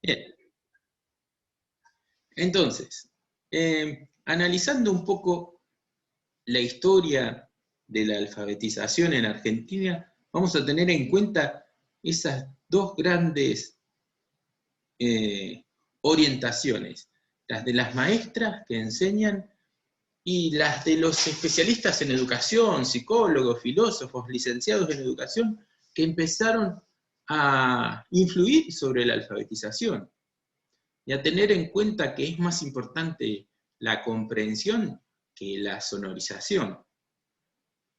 Bien, entonces, analizando un poco la historia de la alfabetización en Argentina, vamos a tener en cuenta esas dos grandes eh, orientaciones, las de las maestras que enseñan y las de los especialistas en educación, psicólogos, filósofos, licenciados en educación, que empezaron a influir sobre la alfabetización y a tener en cuenta que es más importante la comprensión que la sonorización.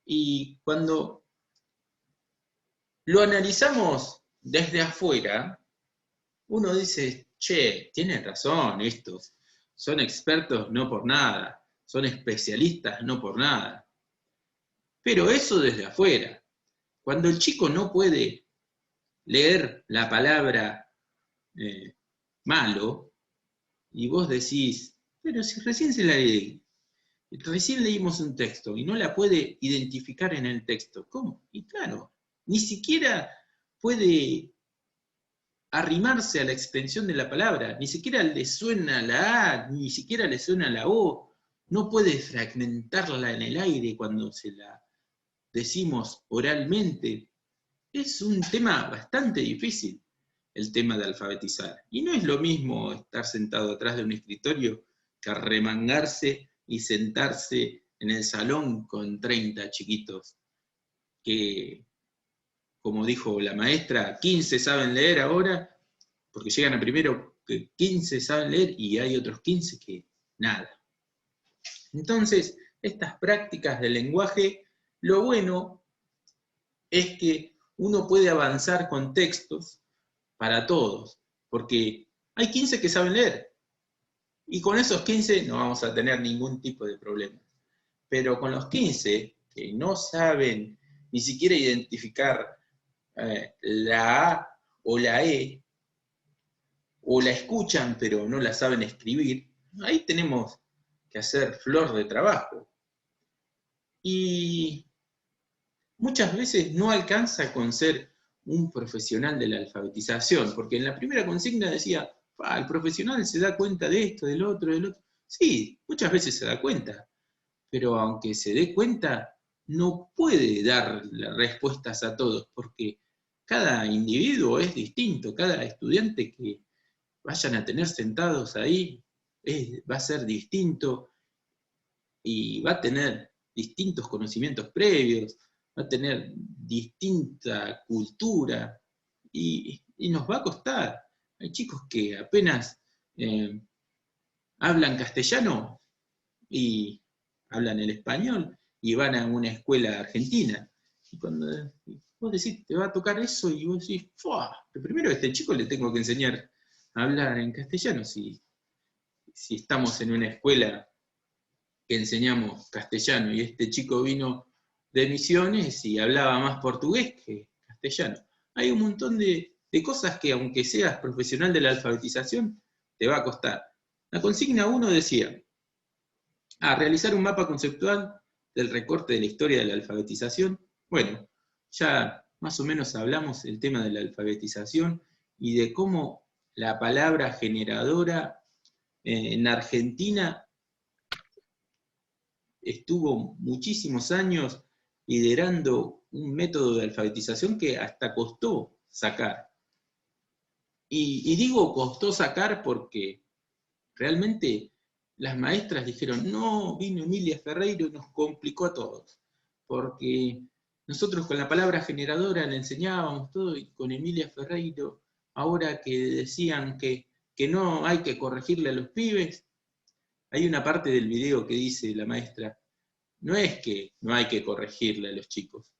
Y cuando lo analizamos desde afuera, uno dice, che, tienen razón estos, son expertos no por nada, son especialistas no por nada. Pero eso desde afuera. Cuando el chico no puede leer la palabra eh, malo, y vos decís, pero si recién se la leí, recién leímos un texto y no la puede identificar en el texto, ¿cómo? Y claro, ni siquiera puede arrimarse a la extensión de la palabra, ni siquiera le suena la A, ni siquiera le suena la O, no puede fragmentarla en el aire cuando se la decimos oralmente. Es un tema bastante difícil el tema de alfabetizar. Y no es lo mismo estar sentado atrás de un escritorio que arremangarse y sentarse en el salón con 30 chiquitos que, como dijo la maestra, 15 saben leer ahora, porque llegan a primero que 15 saben leer y hay otros 15 que nada. Entonces, estas prácticas del lenguaje, lo bueno es que uno puede avanzar con textos para todos, porque hay 15 que saben leer, y con esos 15 no vamos a tener ningún tipo de problema. Pero con los 15 que no saben ni siquiera identificar la A o la E, o la escuchan pero no la saben escribir, ahí tenemos que hacer flor de trabajo. Y muchas veces no alcanza con ser un profesional de la alfabetización, porque en la primera consigna decía, el profesional se da cuenta de esto, del otro, del otro. Sí, muchas veces se da cuenta, pero aunque se dé cuenta, no puede dar las respuestas a todos, porque cada individuo es distinto, cada estudiante que vayan a tener sentados ahí va a ser distinto y va a tener distintos conocimientos previos, va a tener distinta cultura y nos va a costar. Hay chicos que apenas eh, hablan castellano y hablan el español y van a una escuela argentina. Y cuando vos decís, te va a tocar eso y vos decís, ¡fua! Primero a este chico le tengo que enseñar a hablar en castellano si estamos en una escuela que enseñamos castellano y este chico vino de Misiones y hablaba más portugués que castellano. Hay un montón de cosas que aunque seas profesional de la alfabetización, te va a costar. La consigna 1 decía, realizar un mapa conceptual del recorte de la historia de la alfabetización. Bueno, ya más o menos hablamos del tema de la alfabetización y de cómo la palabra generadora en Argentina estuvo muchísimos años liderando un método de alfabetización que hasta costó sacar. Y digo costó sacar porque realmente las maestras dijeron, no, vino Emilia Ferreiro y nos complicó a todos, porque nosotros con la palabra generadora le enseñábamos todo y con Emilia Ferreiro, ahora que decían que no hay que corregirle a los pibes, hay una parte del video que dice la maestra, no es que no hay que corregirle a los chicos,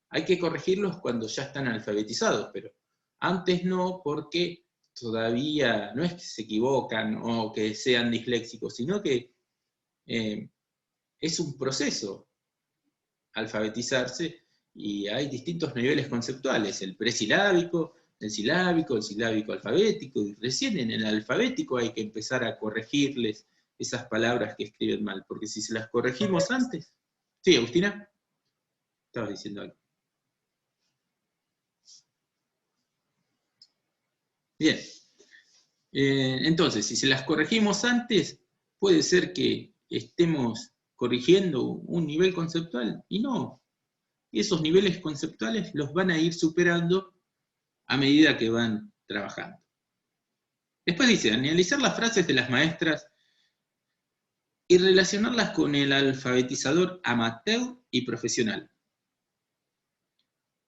hay que corregirlos cuando ya están alfabetizados, pero antes no, porque todavía no es que se equivocan o que sean disléxicos, sino que es un proceso alfabetizarse y hay distintos niveles conceptuales, el presilábico, el silábico alfabético, y recién en el alfabético hay que empezar a corregirles esas palabras que escriben mal, porque si se las corregimos antes... Sí, Agustina, estabas diciendo algo. Bien, Entonces, si se las corregimos antes, puede ser que estemos corrigiendo un nivel conceptual, y no. Esos niveles conceptuales los van a ir superando a medida que van trabajando. Después dice, analizar las frases de las maestras y relacionarlas con el alfabetizador amateur y profesional.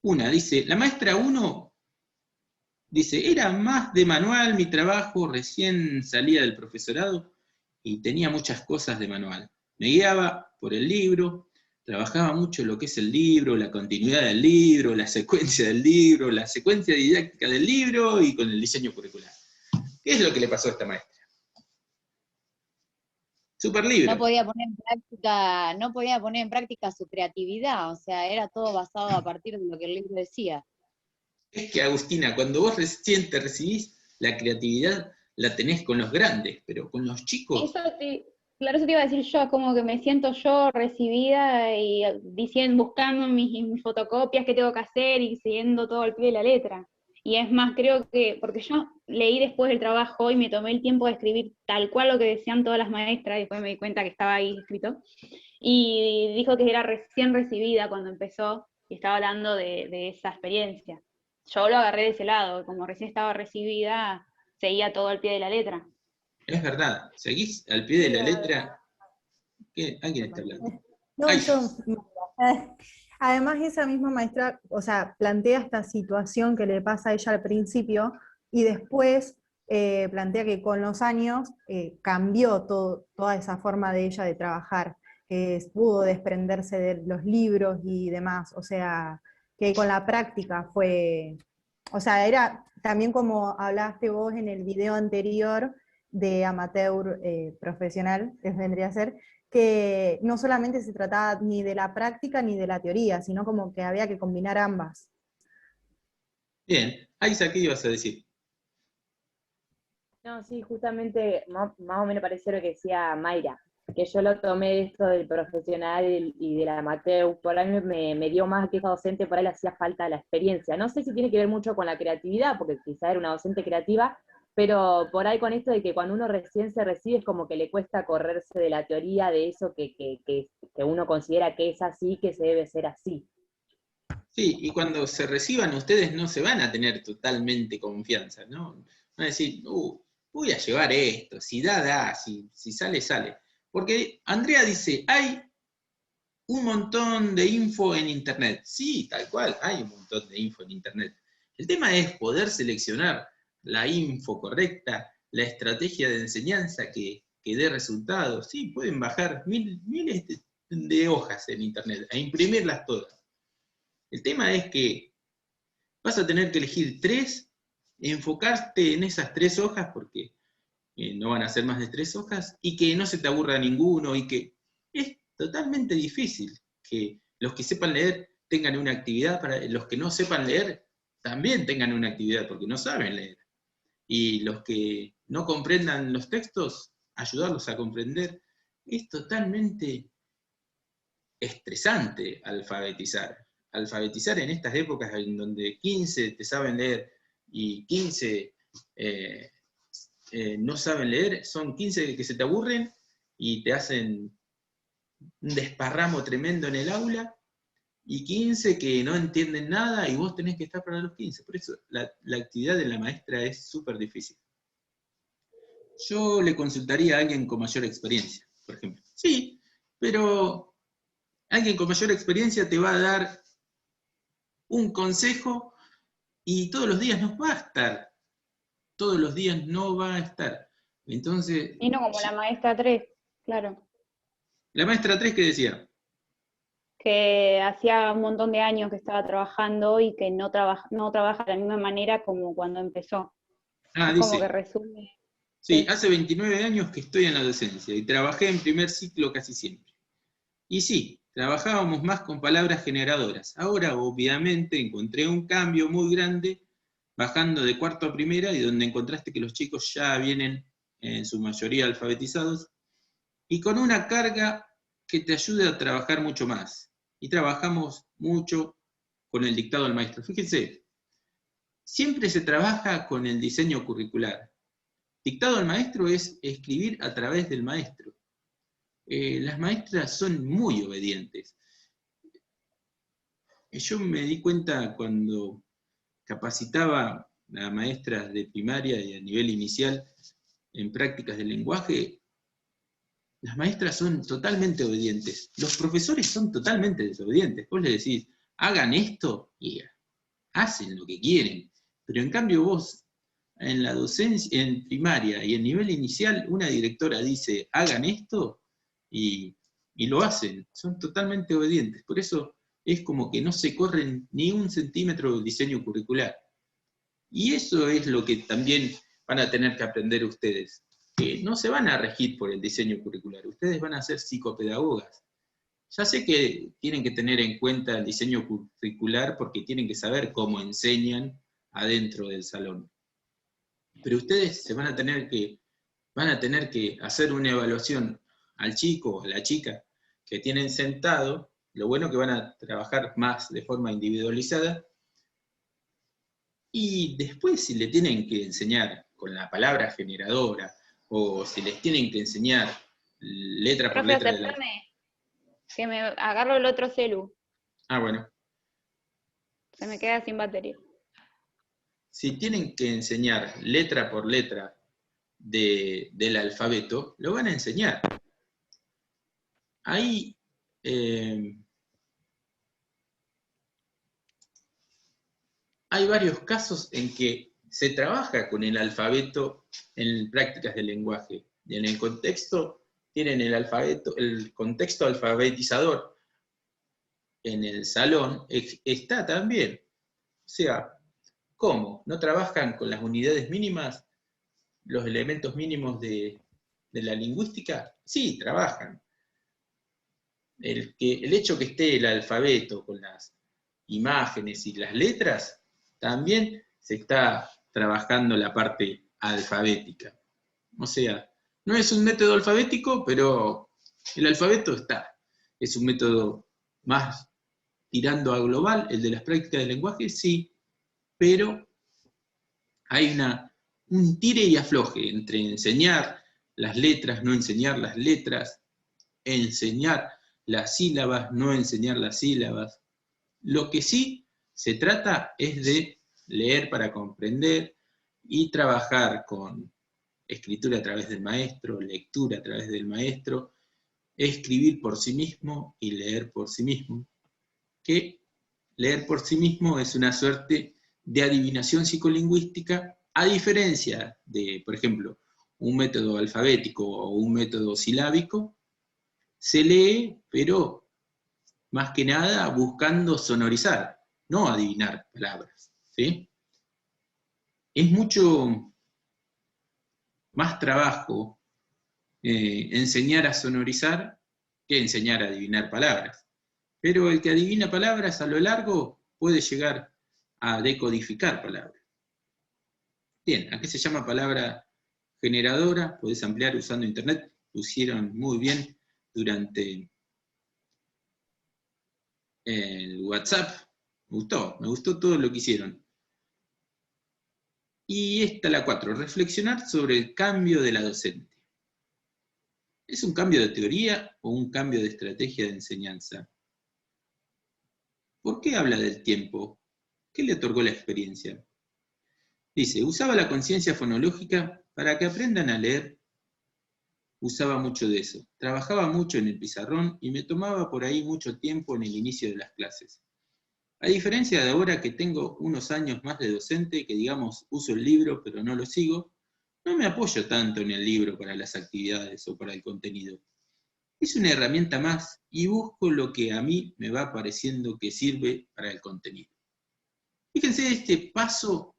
Una, dice, la maestra 1 dice, era más de manual mi trabajo, recién salía del profesorado y tenía muchas cosas de manual. Me guiaba por el libro, trabajaba mucho lo que es el libro, la continuidad del libro, la secuencia del libro, la secuencia didáctica del libro y con el diseño curricular. ¿Qué es lo que le pasó a esta maestra? Súper libre. No podía poner en práctica su creatividad, o sea, era todo basado a partir de lo que el libro decía. Es que, Agustina, cuando vos recién te recibís, la creatividad la tenés con los grandes, pero con los chicos... Claro, eso te iba a decir yo, como que me siento yo recibida y diciendo, buscando mis fotocopias que tengo que hacer y siguiendo todo al pie de la letra. Y es más, creo que, porque yo leí después el trabajo y me tomé el tiempo de escribir tal cual lo que decían todas las maestras, y después me di cuenta que estaba ahí escrito, y dijo que era recién recibida cuando empezó, y estaba hablando de esa experiencia. Yo lo agarré de ese lado, como recién estaba recibida, seguía todo al pie de la letra. Es verdad, seguís al pie de la letra. ¿Qué? ¿Alguien está hablando? No, Ay. yo. Además, esa misma maestra, o sea, plantea esta situación que le pasa a ella al principio y después plantea que con los años cambió toda esa forma de ella de trabajar, que pudo desprenderse de los libros y demás, o sea, que con la práctica fue, o sea, era también como hablaste vos en el video anterior de amateur profesional, que vendría a ser, que no solamente se trataba ni de la práctica ni de la teoría, sino como que había que combinar ambas. Bien, Aiza, ¿qué ibas a decir? No, sí, justamente más o menos pareció lo que decía Mayra, que yo lo tomé de esto del profesional y del amateur, por ahí me dio más que esa docente, por ahí le hacía falta la experiencia. No sé si tiene que ver mucho con la creatividad, porque quizá era una docente creativa, pero por ahí con esto de que cuando uno recién se recibe es como que le cuesta correrse de la teoría de eso que uno considera que es así, que se debe ser así. Sí, y cuando se reciban ustedes no se van a tener totalmente confianza, ¿no? Van a decir, voy a llevar esto, si da, si sale, sale. Porque Andrea dice, hay un montón de info en Internet. Sí, tal cual, hay un montón de info en Internet. El tema es poder seleccionar la info correcta, la estrategia de enseñanza que dé resultados. Sí, pueden bajar miles de hojas en Internet, a imprimirlas todas. El tema es que vas a tener que elegir 3, enfocarte en esas 3 hojas, porque no van a ser más de 3 hojas, y que no se te aburra ninguno, y que es totalmente difícil que los que sepan leer tengan una actividad, para los que no sepan leer también tengan una actividad, porque no saben leer. Y los que no comprendan los textos, ayudarlos a comprender. Es totalmente estresante alfabetizar. Alfabetizar en estas épocas en donde 15 te saben leer y 15 no saben leer, son 15 que se te aburren y te hacen un desparramo tremendo en el aula, y 15 que no entienden nada y vos tenés que estar para los 15. Por eso la actividad de la maestra es súper difícil. Yo le consultaría a alguien con mayor experiencia, por ejemplo. Sí, pero alguien con mayor experiencia te va a dar un consejo y todos los días no va a estar. Todos los días no va a estar. Entonces... Y no como la maestra 3, claro. La maestra 3, ¿qué decía? Que hacía un montón de años que estaba trabajando y que no trabaja de la misma manera como cuando empezó. Ah, es dice, como que resume. Sí, hace 29 años que estoy en la docencia y trabajé en primer ciclo casi siempre. Y sí, trabajábamos más con palabras generadoras. Ahora, obviamente, encontré un cambio muy grande bajando de cuarto a primera, y donde encontraste que los chicos ya vienen en su mayoría alfabetizados y con una carga que te ayude a trabajar mucho más. Y trabajamos mucho con el dictado del maestro. Fíjense, siempre se trabaja con el diseño curricular. dictado al maestro es escribir a través del maestro. Las maestras son muy obedientes. Yo me di cuenta cuando capacitaba a maestras de primaria y a nivel inicial en prácticas del lenguaje, las maestras son totalmente obedientes. Los profesores son totalmente desobedientes. Vos les decís, hagan esto, y hacen lo que quieren. Pero en cambio vos, en la docencia, en primaria y en nivel inicial, una directora dice, hagan esto, y lo hacen. Son totalmente obedientes. Por eso es como que no se corren ni un centímetro del diseño curricular. Y eso es lo que también van a tener que aprender ustedes, que no se van a regir por el diseño curricular, ustedes van a ser psicopedagogas. Ya sé que tienen que tener en cuenta el diseño curricular porque tienen que saber cómo enseñan adentro del salón. Pero ustedes van a tener que hacer una evaluación al chico o a la chica que tienen sentado. Lo bueno que van a trabajar más de forma individualizada. Y después, si le tienen que enseñar con la palabra generadora, o si les tienen que enseñar letra por Profe, letra de la... aceptame, que me agarro el otro celu, Ah, bueno. se me queda sin batería. Si tienen que enseñar letra por letra del alfabeto, lo van a enseñar. Ahí hay varios casos en que se trabaja con el alfabeto en prácticas de lenguaje. Y en el contexto, tienen el contexto alfabetizador en el salón, está también. O sea, ¿cómo? ¿No trabajan con las unidades mínimas, los elementos mínimos de la lingüística? Sí, trabajan. El hecho que esté el alfabeto con las imágenes y las letras, también se está trabajando la parte alfabética. O sea, no es un método alfabético, pero el alfabeto está. Es un método más tirando a global, el de las prácticas del lenguaje, sí, pero hay un tire y afloje entre enseñar las letras, no enseñar las letras, enseñar las sílabas, no enseñar las sílabas. Lo que sí se trata es de leer para comprender y trabajar con escritura a través del maestro, lectura a través del maestro, escribir por sí mismo y leer por sí mismo. Que leer por sí mismo es una suerte de adivinación psicolingüística, a diferencia de, por ejemplo, un método alfabético o un método silábico. Se lee, pero más que nada buscando sonorizar, no adivinar palabras, ¿sí? Es mucho más trabajo enseñar a sonorizar que enseñar a adivinar palabras. Pero el que adivina palabras a lo largo puede llegar a decodificar palabras. Bien, ¿a qué se llama palabra generadora? Podés ampliar usando internet, lo hicieron muy bien durante el WhatsApp. Me gustó todo lo que hicieron. Y esta la 4, reflexionar sobre el cambio de la docente. ¿Es un cambio de teoría o un cambio de estrategia de enseñanza? ¿Por qué habla del tiempo? ¿Qué le otorgó la experiencia? Dice, usaba la conciencia fonológica para que aprendan a leer. Usaba mucho de eso. Trabajaba mucho en el pizarrón y me tomaba por ahí mucho tiempo en el inicio de las clases. A diferencia de ahora que tengo unos años más de docente, que digamos uso el libro pero no lo sigo, no me apoyo tanto en el libro para las actividades o para el contenido. Es una herramienta más y busco lo que a mí me va pareciendo que sirve para el contenido. Fíjense este paso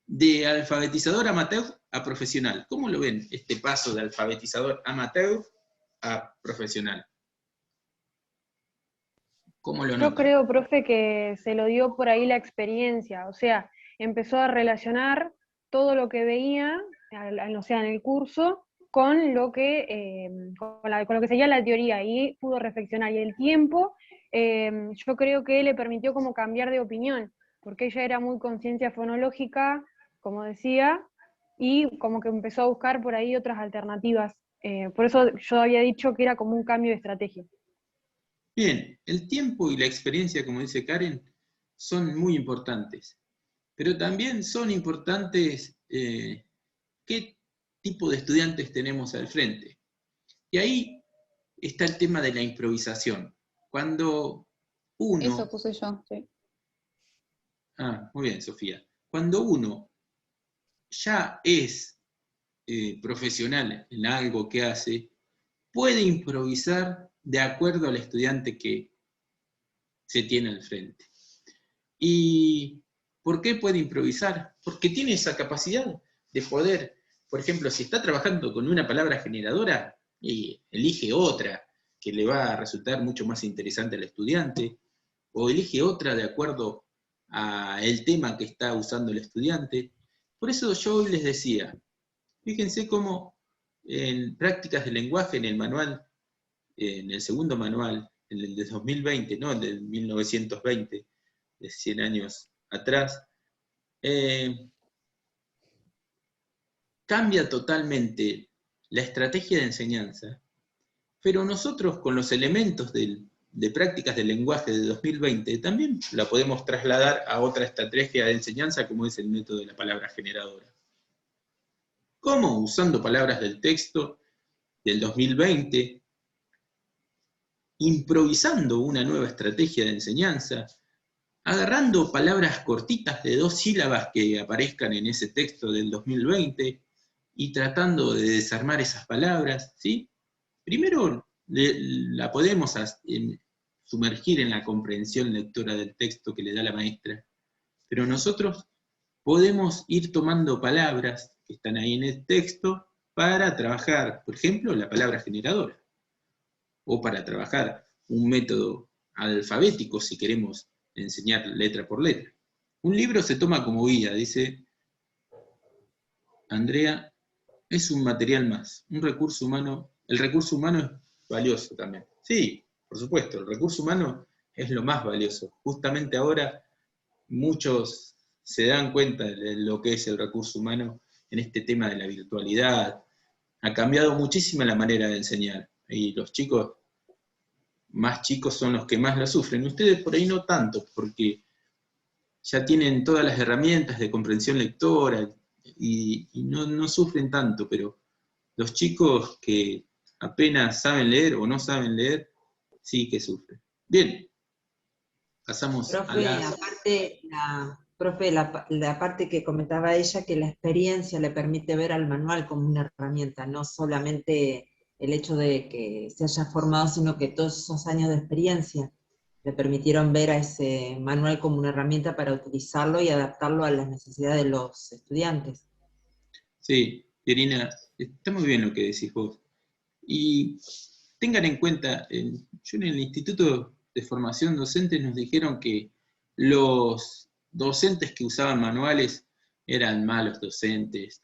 de alfabetizador amateur a profesional. ¿Cómo lo ven este paso de alfabetizador amateur a profesional? ¿Cómo lo notan? Yo creo, profe, que se lo dio por ahí la experiencia, o sea, empezó a relacionar todo lo que veía, o sea, en el curso, con lo que, con lo que sería la teoría, y pudo reflexionar. Y el tiempo, yo creo que le permitió como cambiar de opinión, porque ella era muy conciencia fonológica, como decía, y como que empezó a buscar por ahí otras alternativas. Por eso yo había dicho que era como un cambio de estrategia. Bien, el tiempo y la experiencia, como dice Karen, son muy importantes, pero también son importantes qué tipo de estudiantes tenemos al frente. Y ahí está el tema de la improvisación. Cuando uno... Eso puse yo, sí. Ah, muy bien, Sofía. Cuando uno ya es profesional en algo que hace, puede improvisar de acuerdo al estudiante que se tiene al frente. ¿Y por qué puede improvisar? Porque tiene esa capacidad de poder, por ejemplo, si está trabajando con una palabra generadora, y elige otra que le va a resultar mucho más interesante al estudiante, o elige otra de acuerdo al tema que está usando el estudiante. Por eso yo hoy les decía, fíjense cómo en prácticas de lenguaje, en el manual, en el segundo manual, en el de 2020, no el de 1920, de 100 años atrás, cambia totalmente la estrategia de enseñanza, pero nosotros con los elementos de prácticas de lenguaje de 2020 también la podemos trasladar a otra estrategia de enseñanza como es el método de la palabra generadora. ¿Cómo? Usando palabras del texto del 2020, improvisando una nueva estrategia de enseñanza, agarrando palabras cortitas de 2 sílabas que aparezcan en ese texto del 2020 y tratando de desarmar esas palabras, ¿sí? Primero la podemos sumergir en la comprensión lectora del texto que le da la maestra, pero nosotros podemos ir tomando palabras que están ahí en el texto para trabajar, por ejemplo, la palabra generadora, o para trabajar un método alfabético si queremos enseñar letra por letra. Un libro se toma como guía, dice Andrea, es un material más, un recurso humano. El recurso humano es valioso también. Sí, por supuesto, el recurso humano es lo más valioso. Justamente ahora muchos se dan cuenta de lo que es el recurso humano en este tema de la virtualidad. Ha cambiado muchísimo la manera de enseñar. Y los chicos más chicos son los que más lo sufren. Ustedes por ahí no tanto, porque ya tienen todas las herramientas de comprensión lectora y no sufren tanto, pero los chicos que apenas saben leer o no saben leer, sí que sufren. Bien, pasamos Profe, a la... Profe, la parte que comentaba ella, que la experiencia le permite ver al manual como una herramienta, no solamente el hecho de que se haya formado, sino que todos esos años de experiencia le permitieron ver a ese manual como una herramienta para utilizarlo y adaptarlo a las necesidades de los estudiantes. Sí, Irina, está muy bien lo que decís vos. Y tengan en cuenta, yo en el Instituto de Formación Docente nos dijeron que los docentes que usaban manuales eran malos docentes,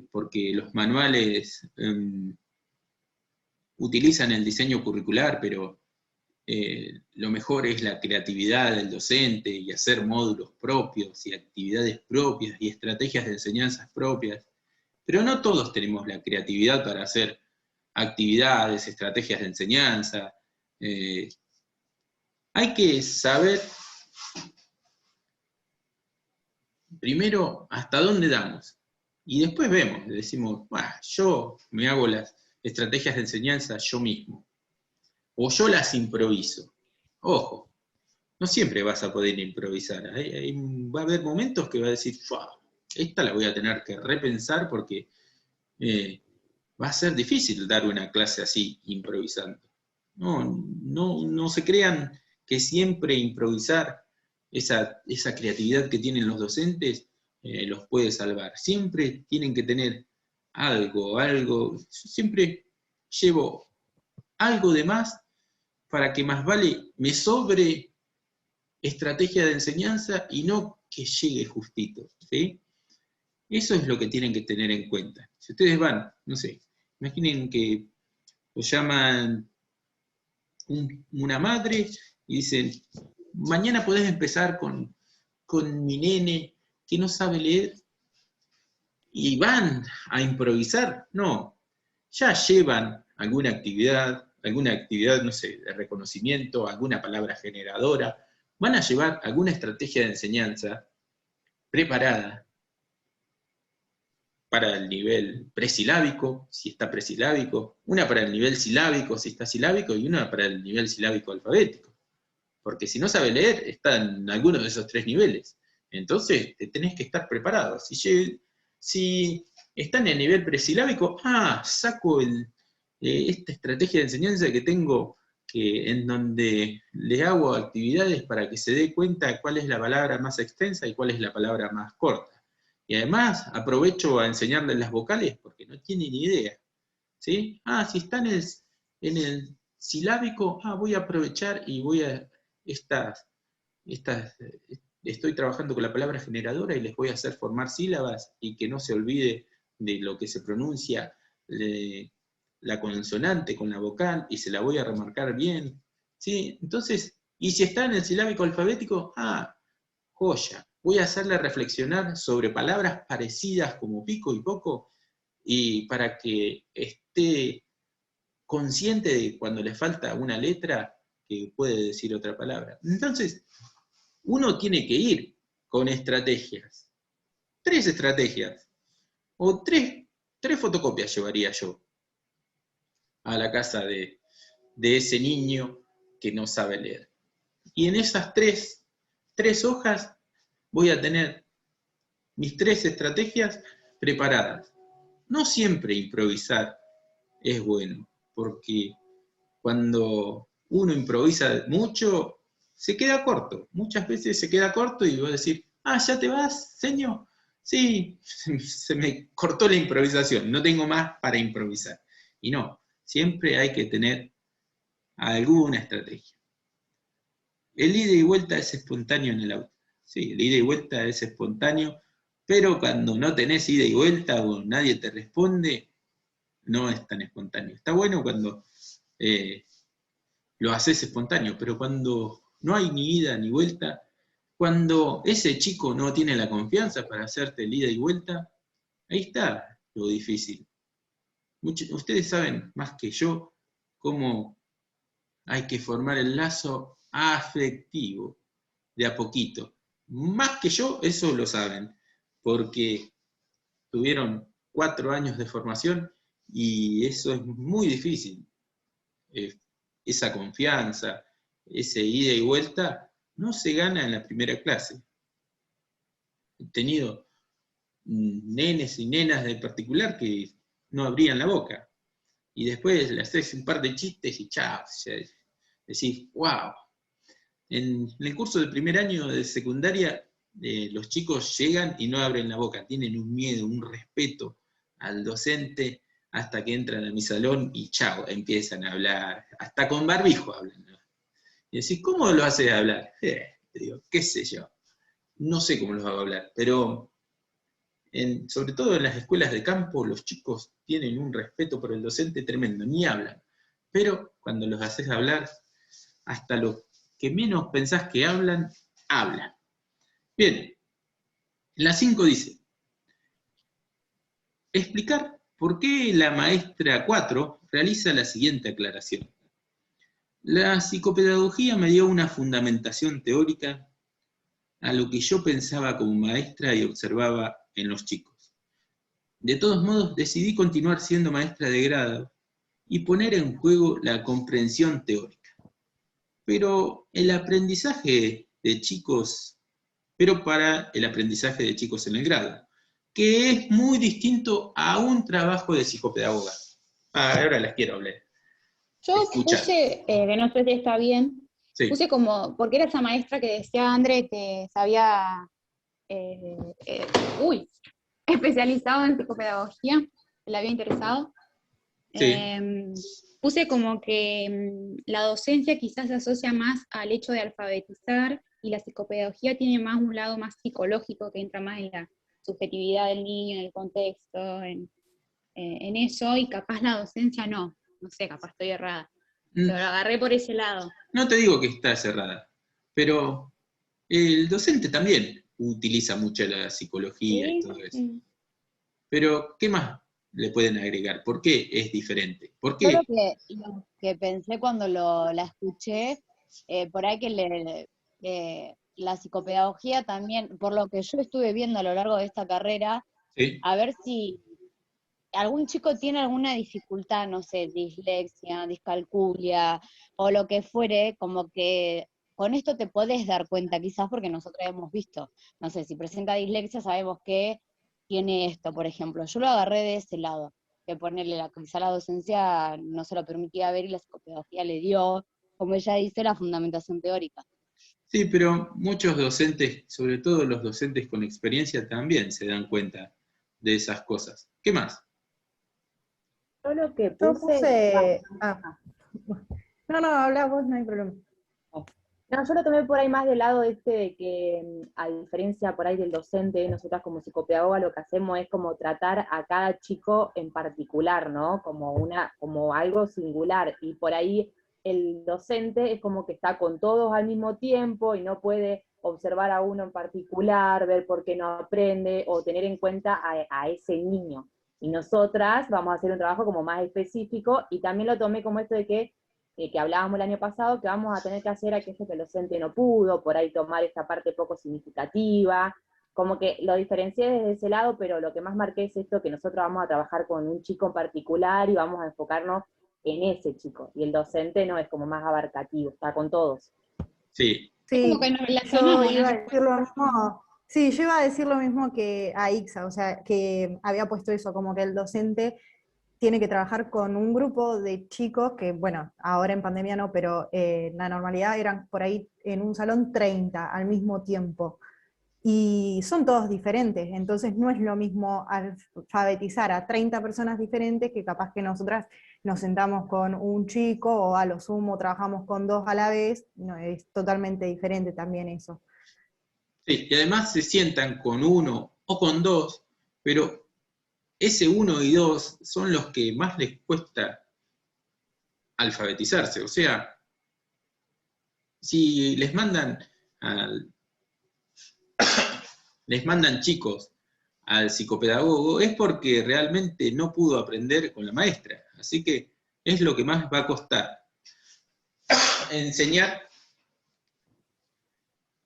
porque los manuales utilizan el diseño curricular, pero lo mejor es la creatividad del docente y hacer módulos propios y actividades propias y estrategias de enseñanzas propias. Pero no todos tenemos la creatividad para hacer actividades, estrategias de enseñanza. Hay que saber primero hasta dónde damos. Y después vemos, le decimos, yo me hago las estrategias de enseñanza yo mismo. O yo las improviso. Ojo, no siempre vas a poder improvisar. Va a haber momentos que va a decir, esta la voy a tener que repensar porque va a ser difícil dar una clase así, improvisando. No se crean que siempre improvisar, esa creatividad que tienen los docentes, los puede salvar. Siempre tienen que tener algo. Yo siempre llevo algo de más para que más vale me sobre estrategia de enseñanza y no que llegue justito, ¿sí? Eso es lo que tienen que tener en cuenta. Si ustedes van, no sé, imaginen que lo llaman una madre y dicen, mañana podés empezar con mi nene que no sabe leer, ¿Y van a improvisar? No. Ya llevan alguna actividad, no sé, de reconocimiento, alguna palabra generadora. Van a llevar alguna estrategia de enseñanza preparada para el nivel presilábico, si está presilábico, una para el nivel silábico, si está silábico, y una para el nivel silábico alfabético. Porque si no sabe leer, está en alguno de esos 3 niveles. Entonces, tenés que estar preparado. Si está en el nivel presilábico, saco esta estrategia de enseñanza que tengo, en donde le hago actividades para que se dé cuenta cuál es la palabra más extensa y cuál es la palabra más corta. Y además aprovecho a enseñarles las vocales porque no tienen ni idea. ¿Sí? Si está en el silábico, voy a aprovechar y voy a estoy trabajando con la palabra generadora y les voy a hacer formar sílabas y que no se olvide de lo que se pronuncia la consonante con la vocal y se la voy a remarcar bien. ¿Sí? Entonces, y si está en el silábico alfabético, joya. Voy a hacerle reflexionar sobre palabras parecidas como pico y poco, y para que esté consciente de cuando le falta una letra que puede decir otra palabra. Entonces, uno tiene que ir con estrategias. 3 estrategias. O 3 fotocopias llevaría yo a la casa de ese niño que no sabe leer. Y en esas 3 hojas voy a tener mis 3 estrategias preparadas. No siempre improvisar es bueno, porque cuando uno improvisa mucho, se queda corto. Muchas veces se queda corto y va a decir, ¿ya te vas, señor? Sí, se me cortó la improvisación, no tengo más para improvisar. Y no, siempre hay que tener alguna estrategia. El ida y vuelta es espontáneo en el auto. Sí, el ida y vuelta es espontáneo, pero cuando no tenés ida y vuelta o nadie te responde, no es tan espontáneo. Está bueno cuando lo haces espontáneo, pero cuando no hay ni ida ni vuelta, cuando ese chico no tiene la confianza para hacerte el ida y vuelta, ahí está lo difícil. Ustedes saben más que yo cómo hay que formar el lazo afectivo, de a poquito. Más que yo, eso lo saben, porque tuvieron 4 años de formación y eso es muy difícil. Esa confianza, ese ida y vuelta, no se gana en la primera clase. He tenido nenes y nenas de particular que no abrían la boca. Y después le haces un par de chistes y chao, decís, wow. En el curso del primer año de secundaria, los chicos llegan y no abren la boca, tienen un miedo, un respeto al docente hasta que entran a mi salón y chao, empiezan a hablar, hasta con barbijo hablan. Y decís, ¿cómo lo haces hablar? Digo, qué sé yo, no sé cómo los hago hablar, pero sobre todo en las escuelas de campo, los chicos tienen un respeto por el docente tremendo, ni hablan. Pero cuando los haces hablar, hasta los que menos pensás que hablan, hablan. Bien, la 5 dice, explicar por qué la maestra 4 realiza la siguiente aclaración. La psicopedagogía me dio una fundamentación teórica a lo que yo pensaba como maestra y observaba en los chicos. De todos modos, decidí continuar siendo maestra de grado y poner en juego la comprensión teórica. Pero para el aprendizaje de chicos en el grado, que es muy distinto a un trabajo de psicopedagoga. Ahora les quiero hablar. Yo Escuchar. puse, que no sé si está bien, Sí. puse como, porque era esa maestra que decía André que se había especializado en psicopedagogía, que le había interesado. Sí. Puse como que la docencia quizás se asocia más al hecho de alfabetizar y la psicopedagogía tiene más un lado más psicológico que entra más en la subjetividad del niño, en el contexto, en eso, y capaz la docencia no sé, capaz estoy errada, pero lo agarré por ese lado. No te digo que está cerrada, pero el docente también utiliza mucho la psicología y todo eso. Pero, ¿qué más le pueden agregar? ¿Por qué es diferente? ¿Por Yo qué? lo que pensé cuando la escuché, por ahí la psicopedagogía también, por lo que yo estuve viendo a lo largo de esta carrera, ¿Sí? a ver si algún chico tiene alguna dificultad, no sé, dislexia, discalculia, o lo que fuere, como que con esto te podés dar cuenta, quizás porque nosotros hemos visto, no sé, si presenta dislexia sabemos que tiene esto, por ejemplo. Yo lo agarré de ese lado, que quizá la docencia no se lo permitía ver y la psicopedagogía le dio, como ella dice, la fundamentación teórica. Sí, pero muchos docentes, sobre todo los docentes con experiencia, también se dan cuenta de esas cosas. ¿Qué más? Yo lo que Yo puse... puse... No, habla vos, no hay problema. No, yo lo tomé por ahí más del lado este de que, a diferencia por ahí del docente, nosotras como psicopedagoga lo que hacemos es como tratar a cada chico en particular, ¿no? Como algo singular, y por ahí el docente es como que está con todos al mismo tiempo y no puede observar a uno en particular, ver por qué no aprende, o tener en cuenta a ese niño. Y nosotras vamos a hacer un trabajo como más específico, y también lo tomé como esto de que hablábamos el año pasado, que vamos a tener que hacer aquello que el docente no pudo, por ahí tomar esta parte poco significativa, como que lo diferencié desde ese lado, pero lo que más marqué es esto, que nosotros vamos a trabajar con un chico en particular y vamos a enfocarnos en ese chico, y el docente no es como más abarcativo, está con todos. Sí, Es como Sí, que nos yo relacionamos, iba ¿no? a decir lo mismo. Sí, yo iba a decir lo mismo que a Ixa, o sea, que había puesto eso, como que el docente tiene que trabajar con un grupo de chicos que, bueno, ahora en pandemia no, pero en la normalidad eran por ahí en un salón 30 al mismo tiempo. Y son todos diferentes, entonces no es lo mismo alfabetizar a 30 personas diferentes que capaz que nosotras nos sentamos con un chico o a lo sumo trabajamos con dos a la vez, no, es totalmente diferente también eso. sí. Y además se sientan con uno o con dos, pero ese uno y dos son los que más les cuesta alfabetizarse. O sea, si les mandan chicos al psicopedagogo, es porque realmente no pudo aprender con la maestra. Así que es lo que más va a costar enseñar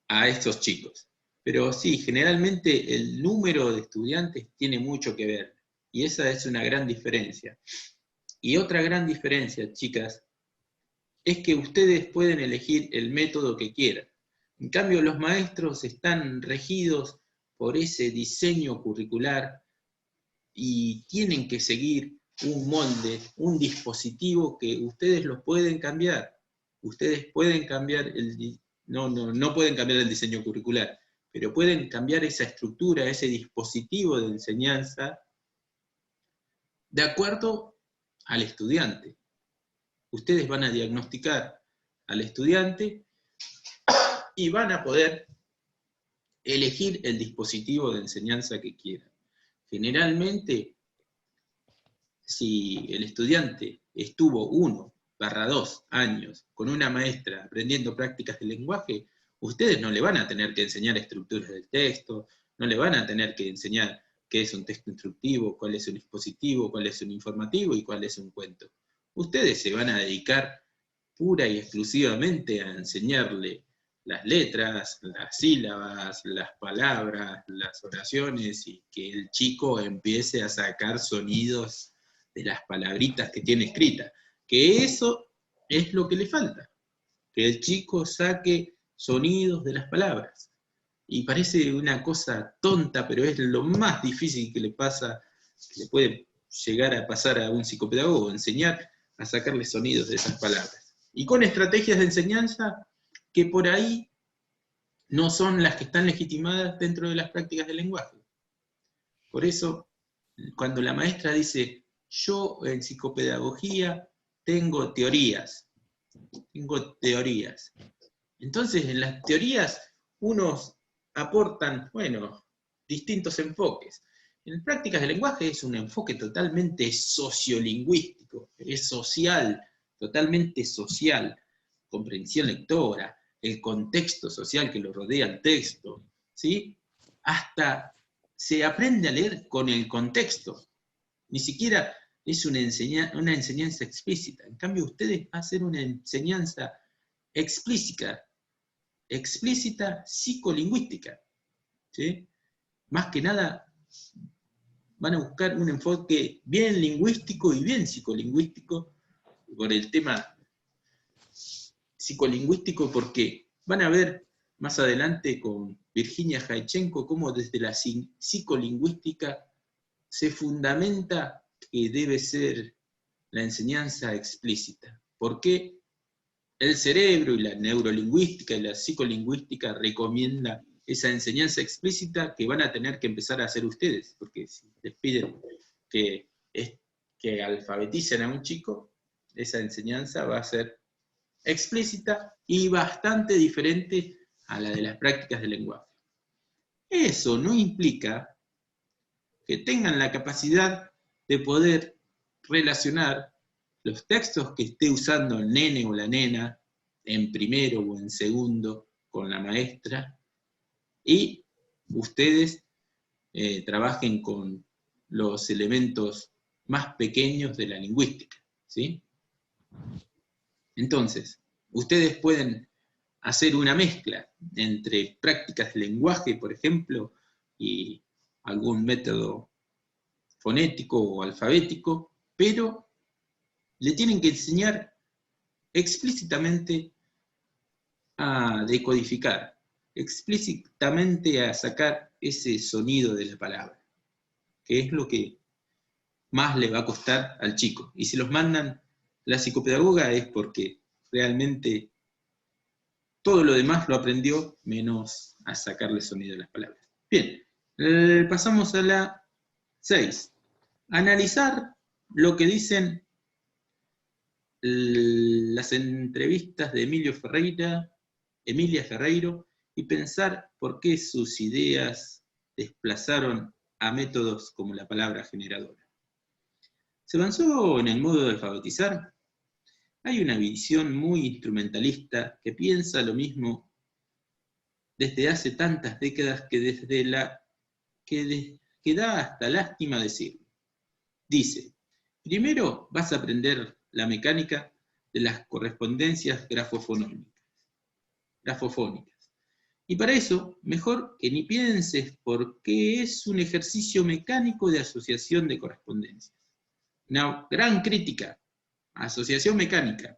a estos chicos. Pero sí, generalmente el número de estudiantes tiene mucho que ver, y esa es una gran diferencia. Y otra gran diferencia, chicas, es que ustedes pueden elegir el método que quieran. En cambio, los maestros están regidos por ese diseño curricular y tienen que seguir un molde, un dispositivo que ustedes lo pueden cambiar. Ustedes pueden cambiar no pueden cambiar el diseño curricular, pero pueden cambiar esa estructura, ese dispositivo de enseñanza de acuerdo al estudiante. Ustedes van a diagnosticar al estudiante y van a poder elegir el dispositivo de enseñanza que quieran. Generalmente, si el estudiante estuvo 1/2 años con una maestra aprendiendo prácticas de lenguaje, ustedes no le van a tener que enseñar estructuras del texto, no le van a tener que enseñar qué es un texto instructivo, cuál es un dispositivo, cuál es un informativo y cuál es un cuento. Ustedes se van a dedicar pura y exclusivamente a enseñarle las letras, las sílabas, las palabras, las oraciones, y que el chico empiece a sacar sonidos de las palabritas que tiene escritas. Que eso es lo que le falta, que el chico saque sonidos de las palabras. Y parece una cosa tonta, pero es lo más difícil que le puede llegar a pasar a un psicopedagogo, enseñar a sacarle sonidos de esas palabras. Y con estrategias de enseñanza que por ahí no son las que están legitimadas dentro de las prácticas del lenguaje. Por eso, cuando la maestra dice, yo en psicopedagogía tengo teorías, entonces en las teorías unos aportan, bueno, distintos enfoques. En prácticas de lenguaje es un enfoque totalmente sociolingüístico, es social, totalmente social, comprensión lectora, el contexto social que lo rodea al texto, ¿sí? Hasta se aprende a leer con el contexto. Ni siquiera es una enseñanza explícita. En cambio, ustedes hacen una enseñanza explícita psicolingüística. ¿Sí? Más que nada, van a buscar un enfoque bien lingüístico y bien psicolingüístico por el tema psicolingüístico, porque van a ver más adelante con Virginia Jaichenko cómo desde la psicolingüística se fundamenta que debe ser la enseñanza explícita. Porque el cerebro y la neurolingüística y la psicolingüística recomienda esa enseñanza explícita que van a tener que empezar a hacer ustedes, porque si les piden que alfabeticen a un chico, esa enseñanza va a ser explícita y bastante diferente a la de las prácticas de lenguaje. Eso no implica que tengan la capacidad de poder relacionar los textos que esté usando el nene o la nena en primero o en segundo con la maestra, y ustedes trabajen con los elementos más pequeños de la lingüística, ¿sí? Entonces, ustedes pueden hacer una mezcla entre prácticas de lenguaje, por ejemplo, y algún método fonético o alfabético, pero le tienen que enseñar explícitamente a decodificar, explícitamente a sacar ese sonido de la palabra, que es lo que más le va a costar al chico. Y si los mandan la psicopedagoga es porque realmente todo lo demás lo aprendió, menos a sacarle sonido a las palabras. Bien, pasamos a la 6. Analizar lo que dicen las entrevistas de Emilia Ferreiro, y pensar por qué sus ideas desplazaron a métodos como la palabra generadora. ¿Se avanzó en el modo de alfabetizar? Hay una visión muy instrumentalista que piensa lo mismo desde hace tantas décadas que da hasta lástima decirlo. Dice, primero vas a aprender la mecánica de las correspondencias grafofónicas. Y para eso, mejor que ni pienses porque es un ejercicio mecánico de asociación de correspondencias. Una gran crítica, asociación mecánica.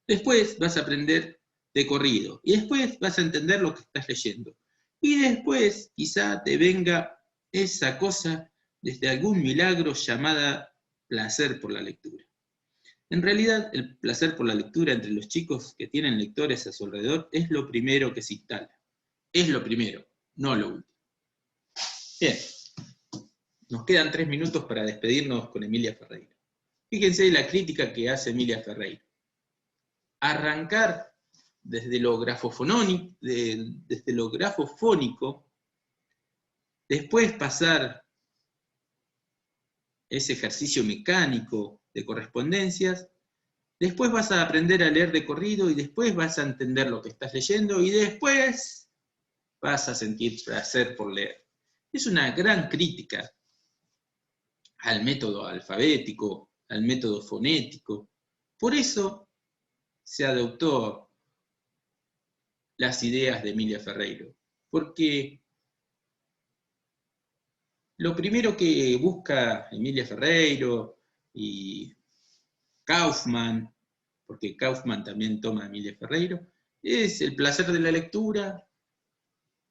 Después vas a aprender de corrido, y después vas a entender lo que estás leyendo. Y después quizá te venga esa cosa desde algún milagro llamada placer por la lectura. En realidad, el placer por la lectura entre los chicos que tienen lectores a su alrededor es lo primero que se instala. Es lo primero, no lo último. Bien, nos quedan 3 minutos para despedirnos con Emilia Ferreiro. Fíjense la crítica que hace Emilia Ferreiro. Arrancar desde lo grafofónico, después pasar ese ejercicio mecánico de correspondencias, después vas a aprender a leer de corrido y después vas a entender lo que estás leyendo y después vas a sentir placer por leer. Es una gran crítica al método alfabético, al método fonético. Por eso se adoptó las ideas de Emilia Ferreiro, porque lo primero que busca Emilia Ferreiro y Kaufman, porque Kaufman también toma a Emilia Ferreiro, es el placer de la lectura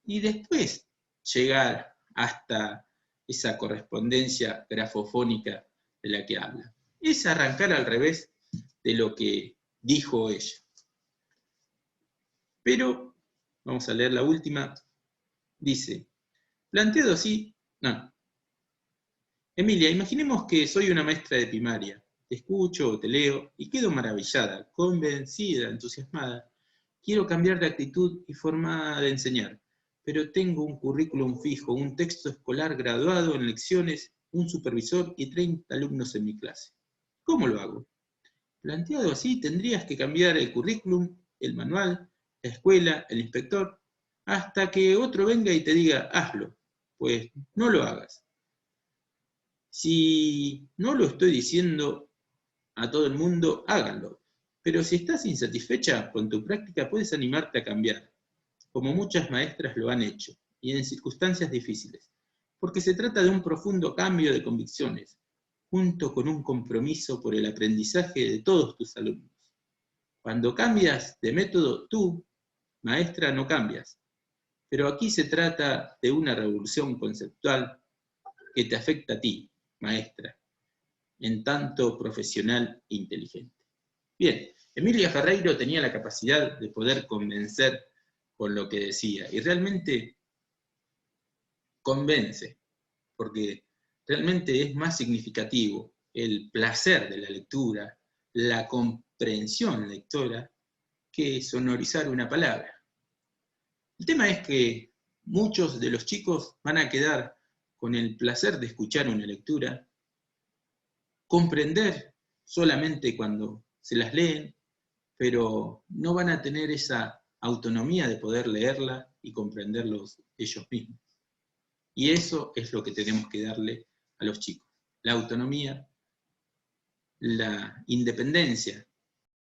y después llegar hasta esa correspondencia grafofónica de la que habla. Es arrancar al revés de lo que dijo ella. Pero, vamos a leer la última, dice, planteado así, no. Emilia, imaginemos que soy una maestra de primaria. Te escucho o te leo y quedo maravillada, convencida, entusiasmada. Quiero cambiar de actitud y forma de enseñar, pero tengo un currículum fijo, un texto escolar graduado en lecciones, un supervisor y 30 alumnos en mi clase. ¿Cómo lo hago? Planteado así, tendrías que cambiar el currículum, el manual, la escuela, el inspector, hasta que otro venga y te diga, hazlo. pues no lo hagas. Si no lo estoy diciendo a todo el mundo, háganlo. Pero si estás insatisfecha con tu práctica, puedes animarte a cambiar, como muchas maestras lo han hecho, y en circunstancias difíciles, porque se trata de un profundo cambio de convicciones, junto con un compromiso por el aprendizaje de todos tus alumnos. Cuando cambias de método, tú, maestra, no cambias. Pero aquí se trata de una revolución conceptual que te afecta a ti, maestra, en tanto profesional e inteligente. Bien, Emilia Ferreiro tenía la capacidad de poder convencer con lo que decía, y realmente convence, porque realmente es más significativo el placer de la lectura, la comprensión lectora, que sonorizar una palabra. El tema es que muchos de los chicos van a quedar con el placer de escuchar una lectura, comprender solamente cuando se las leen, pero no van a tener esa autonomía de poder leerla y comprenderlos ellos mismos. Y eso es lo que tenemos que darle a los chicos, la autonomía, la independencia